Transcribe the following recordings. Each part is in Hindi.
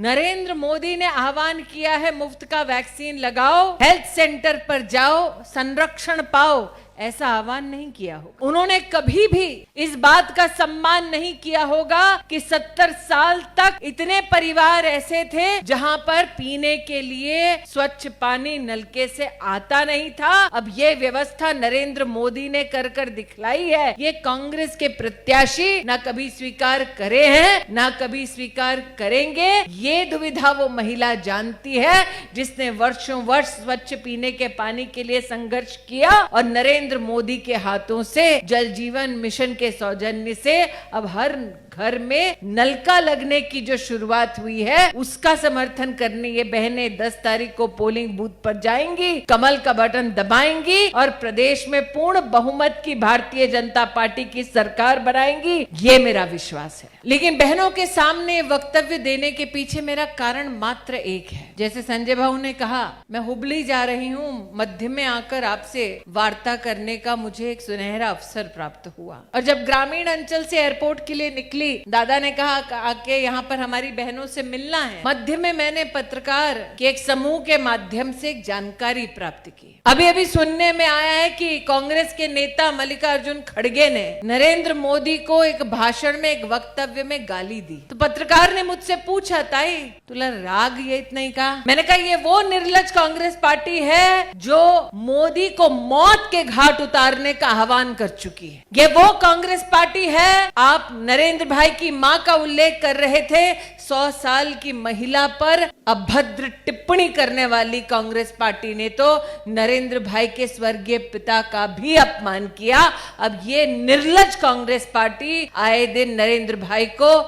नरेंद्र मोदी ने आह्वान किया है मुफ्त का वैक्सीन लगाओ, हेल्थ सेंटर पर जाओ, संरक्षण पाओ, ऐसा आह्वान नहीं किया होगा। उन्होंने कभी भी इस बात का सम्मान नहीं किया होगा कि 70 साल तक इतने परिवार ऐसे थे जहां पर पीने के लिए स्वच्छ पानी नलके से आता नहीं था। अब ये व्यवस्था नरेंद्र मोदी ने कर कर दिखलाई है। ये कांग्रेस के प्रत्याशी ना कभी स्वीकार करे हैं, ना कभी स्वीकार करेंगे। ये दुविधा वो महिला जानती है जिसने वर्षों वर्ष स्वच्छ पीने के पानी के लिए संघर्ष किया और नरेंद्र मोदी के हाथों से जल जीवन मिशन के सौजन्य से अब हर घर में नलका लगने की जो शुरुआत हुई है उसका समर्थन करने ये बहनें 10 तारीख को पोलिंग बूथ पर जाएंगी, कमल का बटन दबाएंगी और प्रदेश में पूर्ण बहुमत की भारतीय जनता पार्टी की सरकार बनाएंगी। ये मेरा विश्वास है। लेकिन बहनों के सामने वक्तव्य देने के पीछे मेरा कारण मात्र एक है। जैसे संजय भाऊ ने कहा, मैं हुबली जा रही हूँ, मध्य में आकर आपसे वार्ता करने का मुझे एक सुनहरा अवसर प्राप्त हुआ। और जब ग्रामीण अंचल से एयरपोर्ट के लिए निकली, दादा ने कहा आके यहाँ पर हमारी बहनों से मिलना है। मध्य में मैंने पत्रकार के एक समूह के माध्यम से एक जानकारी प्राप्त की। अभी अभी सुनने में आया है कि कांग्रेस के नेता मल्लिकार्जुन खड़गे ने नरेंद्र मोदी को एक भाषण में, एक वक्तव्य में गाली दी। तो पत्रकार ने मुझसे पूछा, ताई तुला राग ये इतना ही कहा? मैंने कहा ये वो निर्लज कांग्रेस पार्टी है जो मोदी को मौत के घाट उतारने का आह्वान कर चुकी है। ये वो कांग्रेस पार्टी है। आप नरेंद्र भाई की मां का उल्लेख कर रहे थे, 100 साल की महिला पर अभद्र टिप्पणी करने वाली कांग्रेस पार्टी ने तो नरेंद्र भाई के स्वर्गीय पिता का भी अपमान किया। अब ये निर्लज कांग्रेस पार्टी आए दिन नरेंद्र भाई को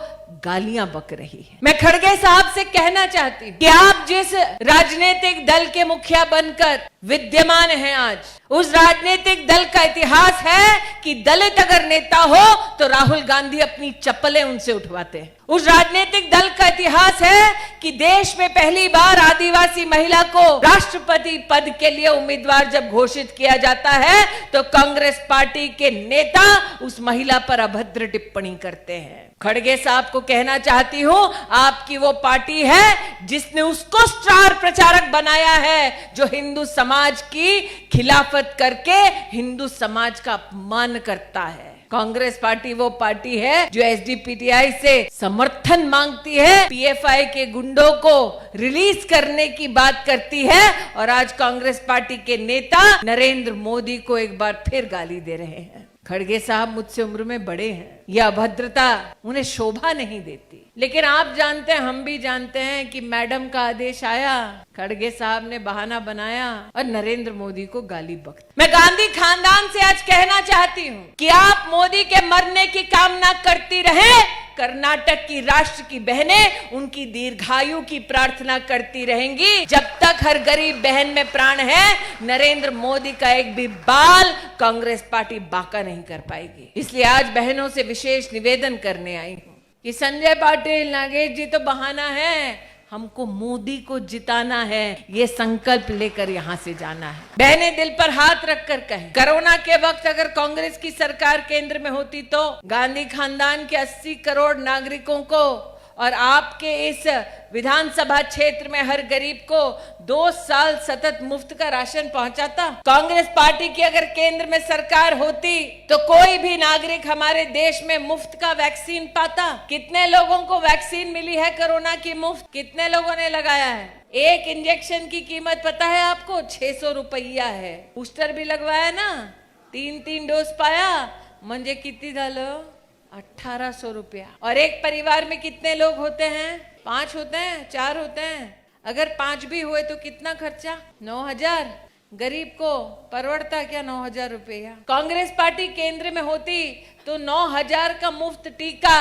गालियां बक रही है। मैं खड़गे साहब से कहना चाहती हूं कि आप जिस राजनीतिक दल के मुखिया बनकर विद्यमान हैं आज, उस राजनीतिक दल का इतिहास है कि दलित अगर नेता हो तो राहुल गांधी अपनी चप्पलें उनसे उठवाते हैं। उस राजनीतिक दल का इतिहास है कि देश में पहली बार आदिवासी महिला को राष्ट्रपति पद के लिए उम्मीदवार जब घोषित किया जाता है तो कांग्रेस पार्टी के नेता उस महिला पर अभद्र टिप्पणी करते हैं। खड़गे साहब को कहना चाहती हूं, आपकी वो पार्टी है जिसने उसको स्टार प्रचारक बनाया है जो हिंदू समाज की खिलाफत करके हिंदू समाज का अपमान करता है। कांग्रेस पार्टी वो पार्टी है जो एसडीपीटीआई से समर्थन मांगती है, पीएफआई के गुंडों को रिलीज करने की बात करती है और आज कांग्रेस पार्टी के नेता नरेंद्र मोदी को एक बार फिर गाली दे रहे हैं। खड़गे साहब मुझसे उम्र में बड़े हैं, यह अभद्रता उन्हें शोभा नहीं देती। लेकिन आप जानते हैं, हम भी जानते हैं कि मैडम का आदेश आया, खड़गे साहब ने बहाना बनाया और नरेंद्र मोदी को गाली बकती। मैं गांधी खानदान से आज कहना चाहती हूँ कि आप मोदी के मरने की कामना करती रहें, कर्नाटक की राष्ट्र की बहनें उनकी दीर्घायु की प्रार्थना करती रहेंगी। जब तक हर गरीब बहन में प्राण है, नरेंद्र मोदी का एक भी बाल कांग्रेस पार्टी बाका नहीं कर पाएगी। इसलिए आज बहनों से विशेष निवेदन करने आई हूं कि संजय पाटिल, नागेश जी तो बहाना है, हमको मोदी को जिताना है, ये संकल्प लेकर यहाँ से जाना है। बहनें दिल पर हाथ रखकर कहें, कोरोना के वक्त अगर कांग्रेस की सरकार केंद्र में होती तो गांधी खानदान के 80 करोड़ नागरिकों को और आपके इस विधानसभा क्षेत्र में हर गरीब को 2 साल सतत मुफ्त का राशन पहुंचाता। कांग्रेस पार्टी की अगर केंद्र में सरकार होती तो कोई भी नागरिक हमारे देश में मुफ्त का वैक्सीन पाता। कितने लोगों को वैक्सीन मिली है कोरोना की मुफ्त? कितने लोगों ने लगाया है? एक इंजेक्शन की कीमत पता है आपको? 600 रुपया है। बूस्टर भी लगवाया ना, 3 डोज पाया, म्हणजे किती झालं? 1800 रुपया। और एक परिवार में कितने लोग होते हैं? 5 होते हैं, 4 होते हैं। अगर 5 भी हुए तो कितना खर्चा? 9000। गरीब को परवड़ता क्या 9000 रुपया? कांग्रेस पार्टी केंद्र में होती तो 9000 का मुफ्त टीका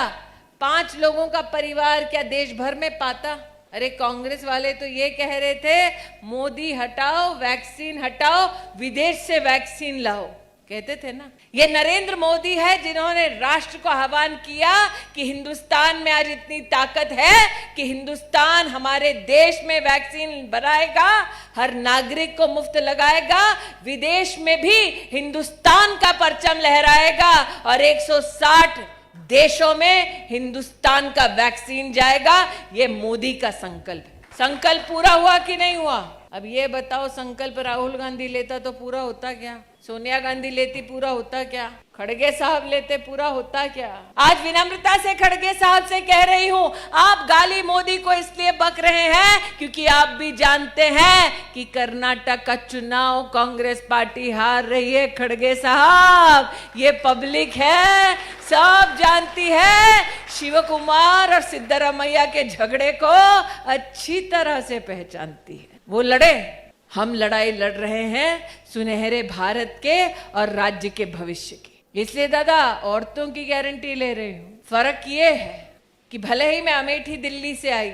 5 लोगों का परिवार क्या देश भर में पाता? अरे कांग्रेस वाले तो ये कह रहे थे, मोदी हटाओ, वैक्सीन हटाओ, विदेश से वैक्सीन लाओ, कहते थे ना। ये नरेंद्र मोदी है जिन्होंने राष्ट्र को आह्वान किया कि हिंदुस्तान में आज इतनी ताकत है कि हिंदुस्तान हमारे देश में वैक्सीन बनाएगा, हर नागरिक को मुफ्त लगाएगा, विदेश में भी हिंदुस्तान का परचम लहराएगा और 160 देशों में हिंदुस्तान का वैक्सीन जाएगा। ये मोदी का संकल्प है। संकल्प पूरा हुआ कि नहीं हुआ? अब ये बताओ, संकल्प राहुल गांधी लेता तो पूरा होता क्या? सोनिया गांधी लेती पूरा होता क्या? खड़गे साहब लेते पूरा होता क्या? आज विनम्रता से खड़गे साहब से कह रही हूं, आप गाली मोदी को इसलिए बक रहे हैं क्योंकि आप भी जानते हैं कि कर्नाटक का चुनाव कांग्रेस पार्टी हार रही है। खड़गे साहब, ये पब्लिक है, सब जानती है। शिव कुमार और सिद्धरामैया के झगड़े को अच्छी तरह से पहचानती है। वो लड़े, हम लड़ाई लड़ रहे हैं सुनहरे भारत के और राज्य के भविष्य की। इसलिए दादा, औरतों की गारंटी ले रही हूं। फर्क ये है कि भले ही मैं अमेठी दिल्ली से आई,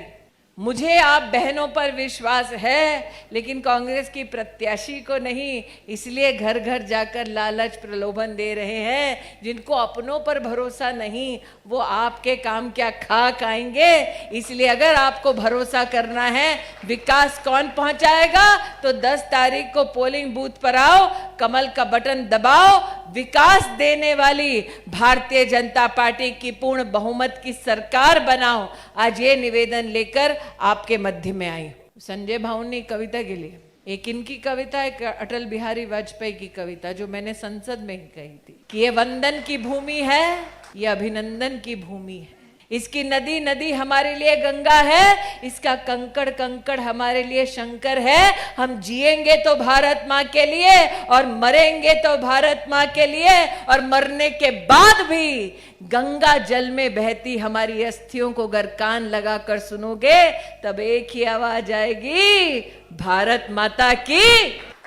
मुझे आप बहनों पर विश्वास है, लेकिन कांग्रेस की प्रत्याशी को नहीं। इसलिए घर घर जाकर लालच प्रलोभन दे रहे हैं। जिनको अपनों पर भरोसा नहीं, वो आपके काम क्या खाक आएंगे। इसलिए अगर आपको भरोसा करना है विकास कौन पहुंचाएगा, तो 10 तारीख को पोलिंग बूथ पर आओ, कमल का बटन दबाओ, विकास देने वाली भारतीय जनता पार्टी की पूर्ण बहुमत की सरकार बनाओ। आज ये निवेदन लेकर आपके मध्य में आई। संजय भाऊ ने कविता के लिए, एक इनकी कविता, एक अटल बिहारी वाजपेयी की कविता, जो मैंने संसद में ही कही थी कि ये वंदन की भूमि है, ये अभिनंदन की भूमि है। इसकी नदी नदी हमारे लिए गंगा है, इसका कंकड़ कंकड़ हमारे लिए शंकर है। हम जिएंगे तो भारत माँ के लिए और मरेंगे तो भारत माँ के लिए, और मरने के बाद भी गंगा जल में बहती हमारी अस्थियों को अगर कान लगाकर सुनोगे, तब एक ही आवाज आएगी, भारत माता की।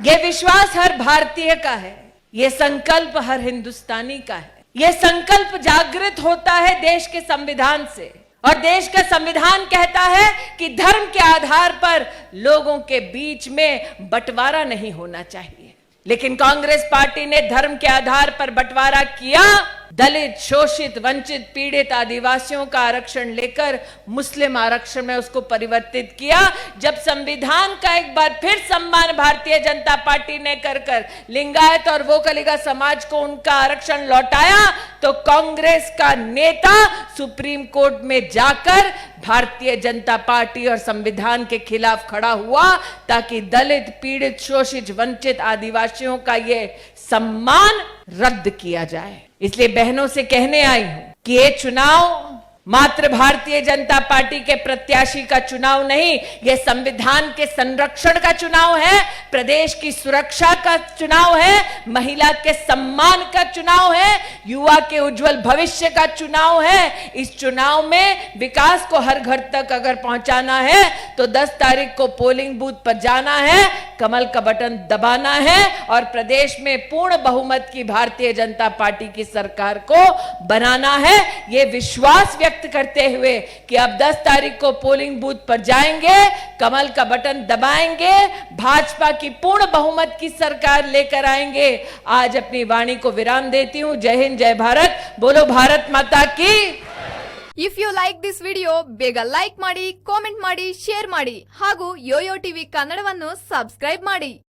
ये विश्वास हर भारतीय का है, ये संकल्प हर हिंदुस्तानी का है। यह संकल्प जागृत होता है देश के संविधान से, और देश का संविधान कहता है कि धर्म के आधार पर लोगों के बीच में बंटवारा नहीं होना चाहिए। लेकिन कांग्रेस पार्टी ने धर्म के आधार पर बंटवारा किया। दलित, शोषित, वंचित, पीड़ित आदिवासियों का आरक्षण लेकर मुस्लिम आरक्षण में उसको परिवर्तित किया। जब संविधान का एक बार फिर सम्मान भारतीय जनता पार्टी ने कर लिंगायत और वोकलिगा समाज को उनका आरक्षण लौटाया, तो कांग्रेस का नेता सुप्रीम कोर्ट में जाकर भारतीय जनता पार्टी और संविधान के खिलाफ खड़ा हुआ, ताकि दलित, पीड़ित, शोषित, वंचित आदिवासियों का ये सम्मान रद्द किया जाए। इसलिए बहनों से कहने आई हूं कि ये चुनाव मात्र भारतीय जनता पार्टी के प्रत्याशी का चुनाव नहीं, यह संविधान के संरक्षण का चुनाव है, प्रदेश की सुरक्षा का चुनाव है, महिला के सम्मान का चुनाव है, युवा के उज्जवल भविष्य का चुनाव है। इस चुनाव में विकास को हर घर तक अगर पहुंचाना है, तो 10 तारीख को पोलिंग बूथ पर जाना है, कमल का बटन दबाना है और प्रदेश में पूर्ण बहुमत की भारतीय जनता पार्टी की सरकार को बनाना है। यह विश्वास व्यक्त करते हुए कि अब 10 तारीख को पोलिंग बूथ पर जाएंगे, कमल का बटन दबाएंगे, भाजपा की पूर्ण बहुमत की सरकार लेकर आएंगे। आज अपनी वाणी को विराम देती हूं। जय हिंद, जय भारत, बोलो भारत माता की। If you like this video ಬೇಗ ಲೈಕ್ ಮಾಡಿ, ಕಾಮೆಂಟ್ ಮಾಡಿ, ಶೇರ್ ಮಾಡಿ ಹಾಗೂ ಯೋಯೋ ಟಿವಿ ಕನ್ನಡವನ್ನು ಸಬ್ಸ್ಕ್ರೈಬ್ ಮಾಡಿ.